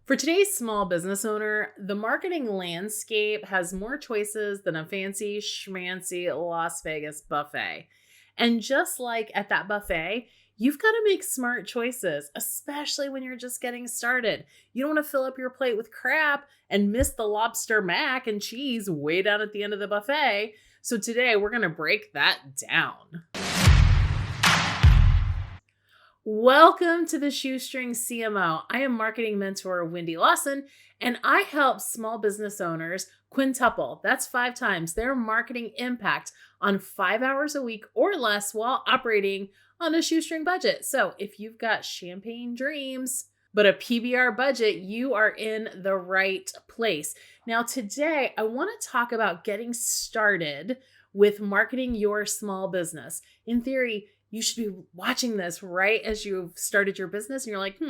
For today's small business owner, the marketing landscape has more choices than a fancy schmancy Las Vegas buffet. And just like at that buffet, you've got to make smart choices, especially when you're just getting started. You don't want to fill up your plate with crap and miss the lobster mac and cheese way down at the end of the buffet. So today we're going to break that down. Welcome to the Shoestring CMO. I am marketing mentor Wendy Lawson, and I help small business owners quintuple, that's 5 times, their marketing impact on 5 hours a week or less while operating on a shoestring budget. So if you've got champagne dreams, but a PBR budget, you are in the right place. Now, today, I want to talk about getting started with marketing your small business. In theory, you should be watching this right as you've started your business and you're like,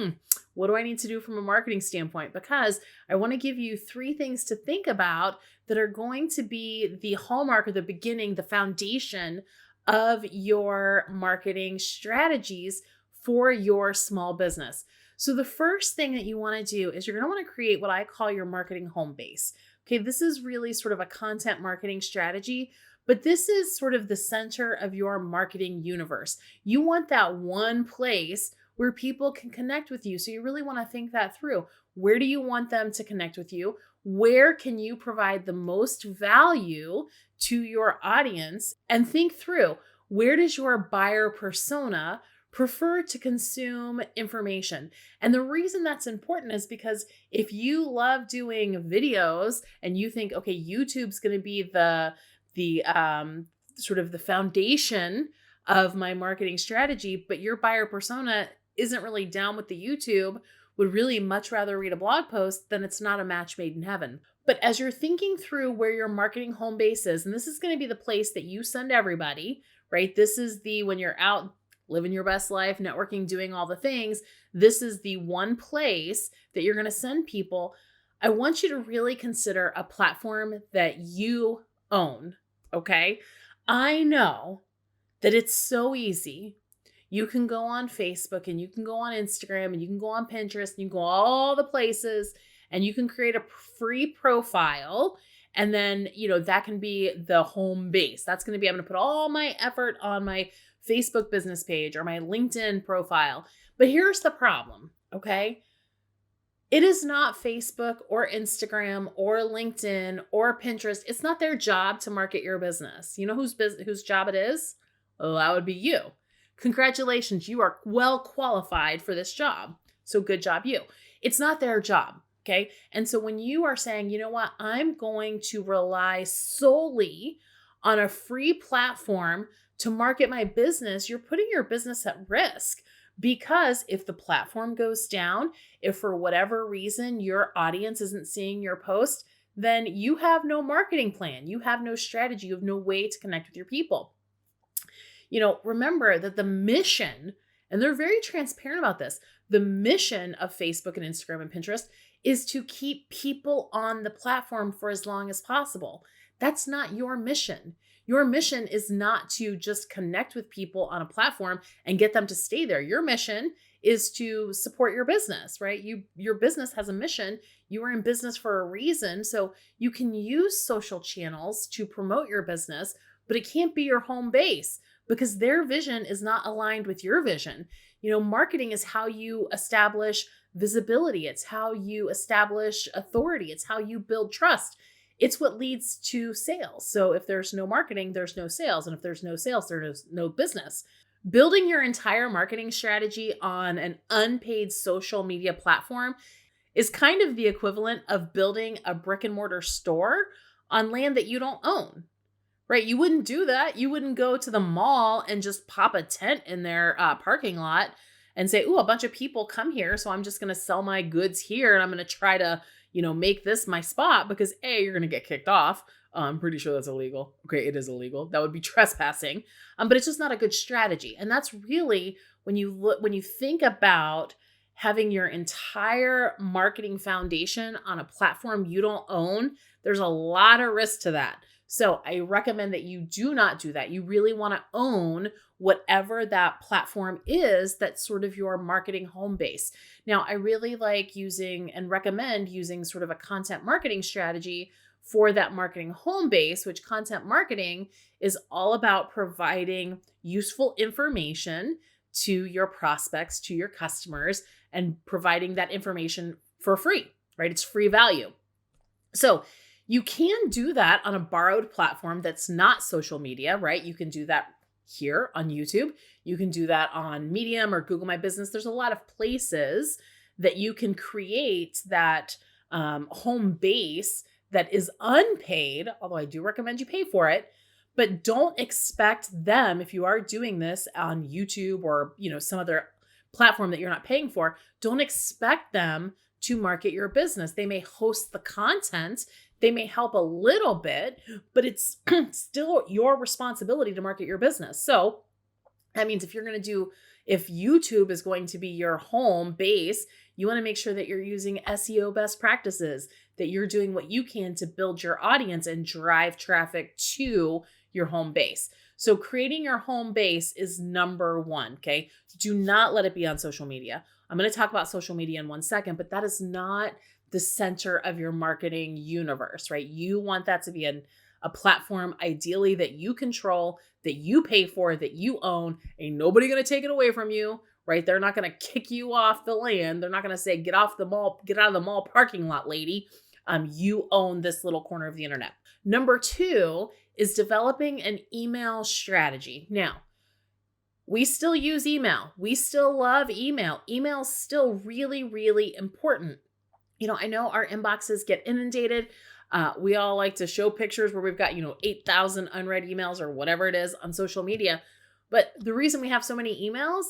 what do I need to do from a marketing standpoint? Because I want to give you 3 things to think about that are going to be the hallmark or the beginning, the foundation of your marketing strategies for your small business. So the first thing that you want to do is you're going to want to create what I call your marketing home base. Okay, this is really sort of a content marketing strategy, but this is sort of the center of your marketing universe. You want that one place where people can connect with you. So you really want to think that through. Where do you want them to connect with you? Where can you provide the most value to your audience? And think through, where does your buyer persona prefer to consume information? And the reason that's important is because if you love doing videos and you think, okay, YouTube's going to be the sort of the foundation of my marketing strategy, but your buyer persona isn't really down with the YouTube, would really much rather read a blog post, then it's not a match made in heaven. But as you're thinking through where your marketing home base is, and this is going to be the place that you send everybody, right? This is when you're out living your best life, networking, doing all the things, this is the one place that you're going to send people. I want you to really consider a platform that you own. Okay. I know that it's so easy. You can go on Facebook and you can go on Instagram and you can go on Pinterest and you can go all the places and you can create a free profile. And then, that can be the home base. That's going to be, I'm going to put all my effort on my Facebook business page or my LinkedIn profile. But here's the problem. Okay. It is not Facebook or Instagram or LinkedIn or Pinterest. It's not their job to market your business. You know whose job it is? Oh, that would be you. Congratulations, you are well qualified for this job. So good job, you. It's not their job, okay? And so when you are saying, you know what, I'm going to rely solely on a free platform to market my business, you're putting your business at risk. Because if the platform goes down, if for whatever reason your audience isn't seeing your post, then you have no marketing plan. You have no strategy. You have no way to connect with your people. Remember that the mission, and they're very transparent about this, the mission of Facebook and Instagram and Pinterest is to keep people on the platform for as long as possible. That's not your mission. Your mission is not to just connect with people on a platform and get them to stay there. Your mission is to support your business, right? Your business has a mission. You are in business for a reason. So you can use social channels to promote your business, but it can't be your home base because their vision is not aligned with your vision. Marketing is how you establish visibility. It's how you establish authority. It's how you build trust. It's what leads to sales. So if there's no marketing, there's no sales. And if there's no sales, there's no business. Building your entire marketing strategy on an unpaid social media platform is kind of the equivalent of building a brick and mortar store on land that you don't own, right? You wouldn't do that. You wouldn't go to the mall and just pop a tent in their parking lot and say, a bunch of people come here, so I'm just going to sell my goods here and I'm going to try to make this my spot because you're going to get kicked off. I'm pretty sure that's illegal. Okay, it is illegal. That would be trespassing. But it's just not a good strategy. And that's really when you think about having your entire marketing foundation on a platform you don't own, there's a lot of risk to that. So I recommend that you do not do that. You really want to own whatever that platform is that's sort of your marketing home base. Now, I really like using and recommend using sort of a content marketing strategy for that marketing home base, which content marketing is all about providing useful information to your prospects, to your customers, and providing that information for free, right? It's free value. So you can do that on a borrowed platform that's not social media, right? You can do that here on YouTube. You can do that on Medium or Google My Business. There's a lot of places that you can create that home base that is unpaid, although I do recommend you pay for it. But don't expect them, if you are doing this on YouTube or some other platform that you're not paying for, don't expect them to market your business. They may host the content, they may help a little bit, but it's still your responsibility to market your business. So that means if YouTube is going to be your home base, you want to make sure that you're using SEO best practices, that you're doing what you can to build your audience and drive traffic to your home base. So creating your home base is number one, okay? Do not let it be on social media. I'm going to talk about social media in 1 second, but that is not the center of your marketing universe, right? You want that to be a platform ideally that you control, that you pay for, that you own. Ain't nobody going to take it away from you, right? They're not going to kick you off the land. They're not going to say, get out of the mall parking lot, lady. You own this little corner of the internet. Number 2 is developing an email strategy. Now, we still use email. We still love email. Email's still really, really important. I know our inboxes get inundated. We all like to show pictures where we've got, 8,000 unread emails or whatever it is on social media. But the reason we have so many emails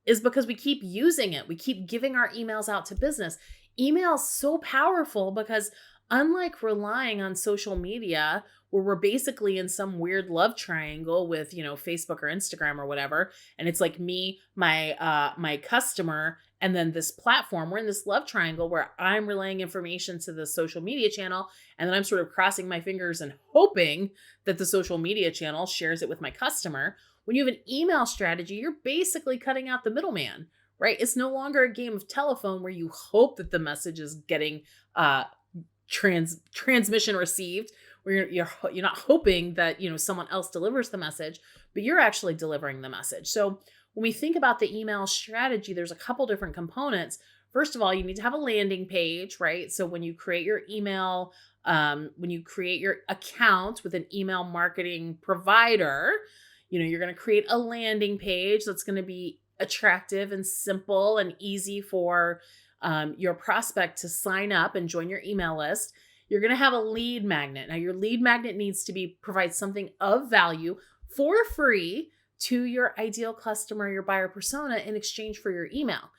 is because we keep using it. We keep giving our emails out to business. Email is so powerful because unlike relying on social media where we're basically in some weird love triangle with, Facebook or Instagram or whatever, and it's like me, my customer, and then this platform, we're in this love triangle where I'm relaying information to the social media channel, and then I'm sort of crossing my fingers and hoping that the social media channel shares it with my customer. When you have an email strategy, you're basically cutting out the middleman, right? It's no longer a game of telephone where you hope that the message is getting transmission received, where you're not hoping that someone else delivers the message, but you're actually delivering the message. So when we think about the email strategy, there's a couple different components. First of all, you need to have a landing page, right? So when you create your email, when you create your account with an email marketing provider, you're going to create a landing page that's going to be attractive and simple and easy for your prospect to sign up and join your email list. You're going to have a lead magnet. Now, your lead magnet needs to provide something of value for free to your ideal customer, your buyer persona, in exchange for your email.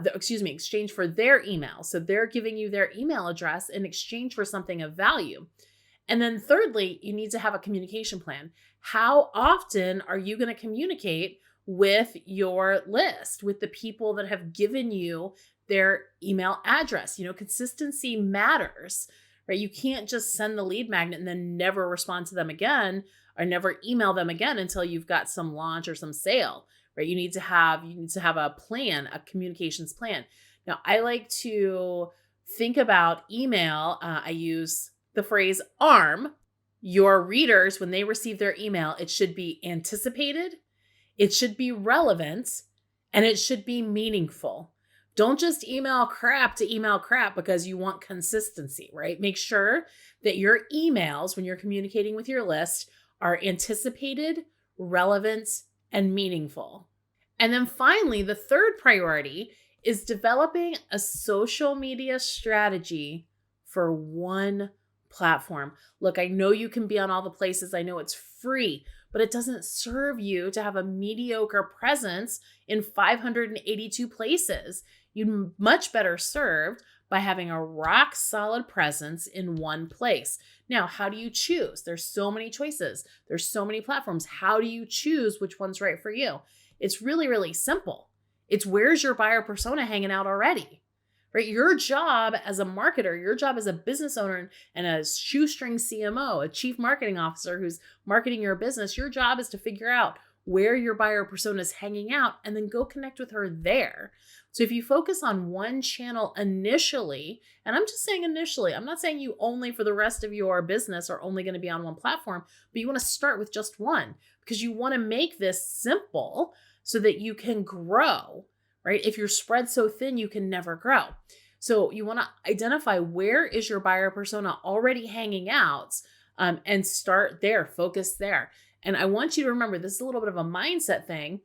Exchange for their email. So they're giving you their email address in exchange for something of value. And then thirdly, you need to have a communication plan. How often are you going to communicate with your list, with the people that have given you their email address? Consistency matters, right? You can't just send the lead magnet and then never respond to them again or never email them again until you've got some launch or some sale, right? You need to have a plan, a communications plan. Now, I like to think about email. I use the phrase ARM. Your readers, when they receive their email, it should be anticipated, it should be relevant, and it should be meaningful. Don't just email crap to email crap because you want consistency, right? Make sure that your emails, when you're communicating with your list, are anticipated, relevant, and meaningful. And then finally, the third priority is developing a social media strategy for one platform. Look, I know you can be on all the places. I know it's free, but it doesn't serve you to have a mediocre presence in 582 places. You'd much better served by having a rock solid presence in one place. Now, how do you choose? There's so many choices. There's so many platforms. How do you choose which one's right for you? It's really, really simple. It's where's your buyer persona hanging out already, right? Your job as a marketer, your job as a business owner and a shoestring CMO, a chief marketing officer who's marketing your business, your job is to figure out where your buyer persona is hanging out and then go connect with her there. So if you focus on one channel initially, and I'm just saying initially, I'm not saying you only for the rest of your business are only going to be on one platform, but you want to start with just one because you want to make this simple so that you can grow, right? If you're spread so thin, you can never grow. So you want to identify where is your buyer persona already hanging out, and start there, focus there. And I want you to remember, this is a little bit of a mindset thing.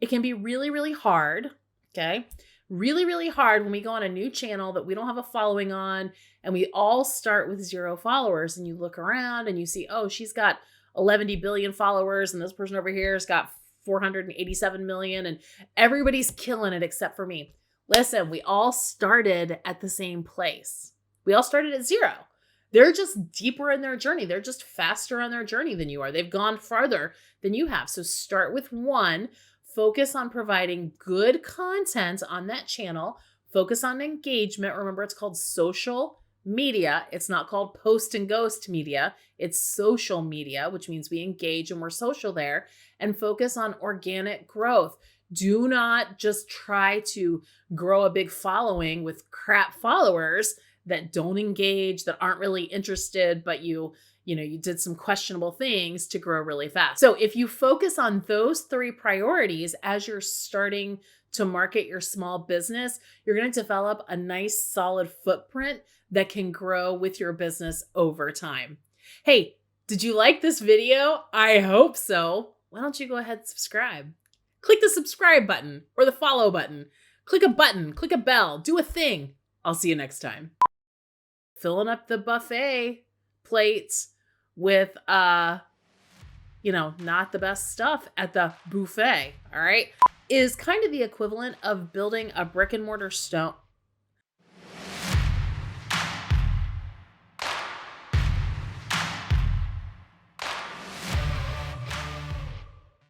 It can be really, really hard, okay? Really, really hard when we go on a new channel that we don't have a following on and we all start with 0 followers and you look around and you see, oh, she's got 11 billion followers and this person over here has got 487 million and everybody's killing it except for me. Listen, we all started at the same place. We all started at 0. They're just deeper in their journey. They're just faster on their journey than you are. They've gone farther than you have. So start with 1. Focus on providing good content on that channel. Focus on engagement. Remember, it's called social media. It's not called post and ghost media. It's social media, which means we engage and we're social there. And focus on organic growth. Do not just try to grow a big following with crap followers that don't engage, that aren't really interested, but you did some questionable things to grow really fast. So if you focus on those 3 priorities as you're starting to market your small business, you're going to develop a nice solid footprint that can grow with your business over time. Hey, did you like this video? I hope so. Why don't you go ahead and subscribe? Click the subscribe button or the follow button. Click a button, click a bell, do a thing. I'll see you next time. Filling up the buffet plates with, not the best stuff at the buffet, all right, is kind of the equivalent of building a brick and mortar